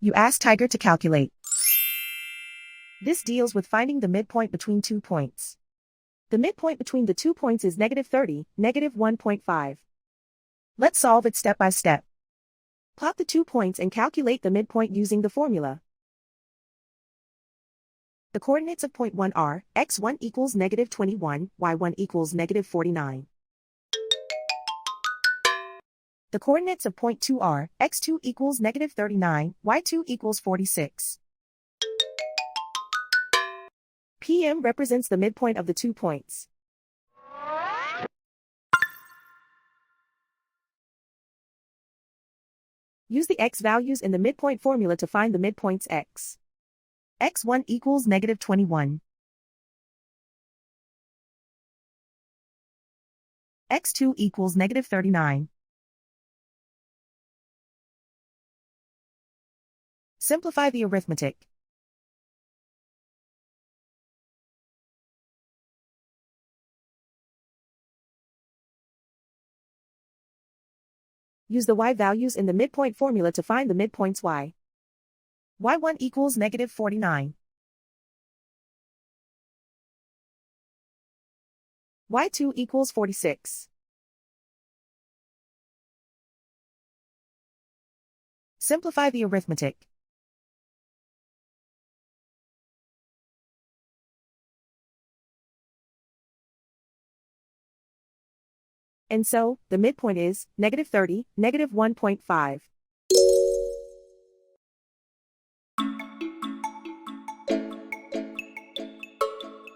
You ask Tiger to calculate. This deals with finding the midpoint between 2 points. The midpoint between the 2 points is -30, -1.5. Let's solve it step by step. Plot the 2 points and calculate the midpoint using the formula. The coordinates of point 1 are, x1 equals -21, y1 equals -49. The coordinates of point 2 are, x2 equals -39, y2 equals 46. PM represents the midpoint of the 2 points. Use the x values in the midpoint formula to find the midpoints x. x1 equals -21. x2 equals -39. Simplify the arithmetic. Use the y values in the midpoint formula to find the midpoints y. y1 equals -49. y2 equals 46. Simplify the arithmetic. And so, the midpoint is -30, -1.5.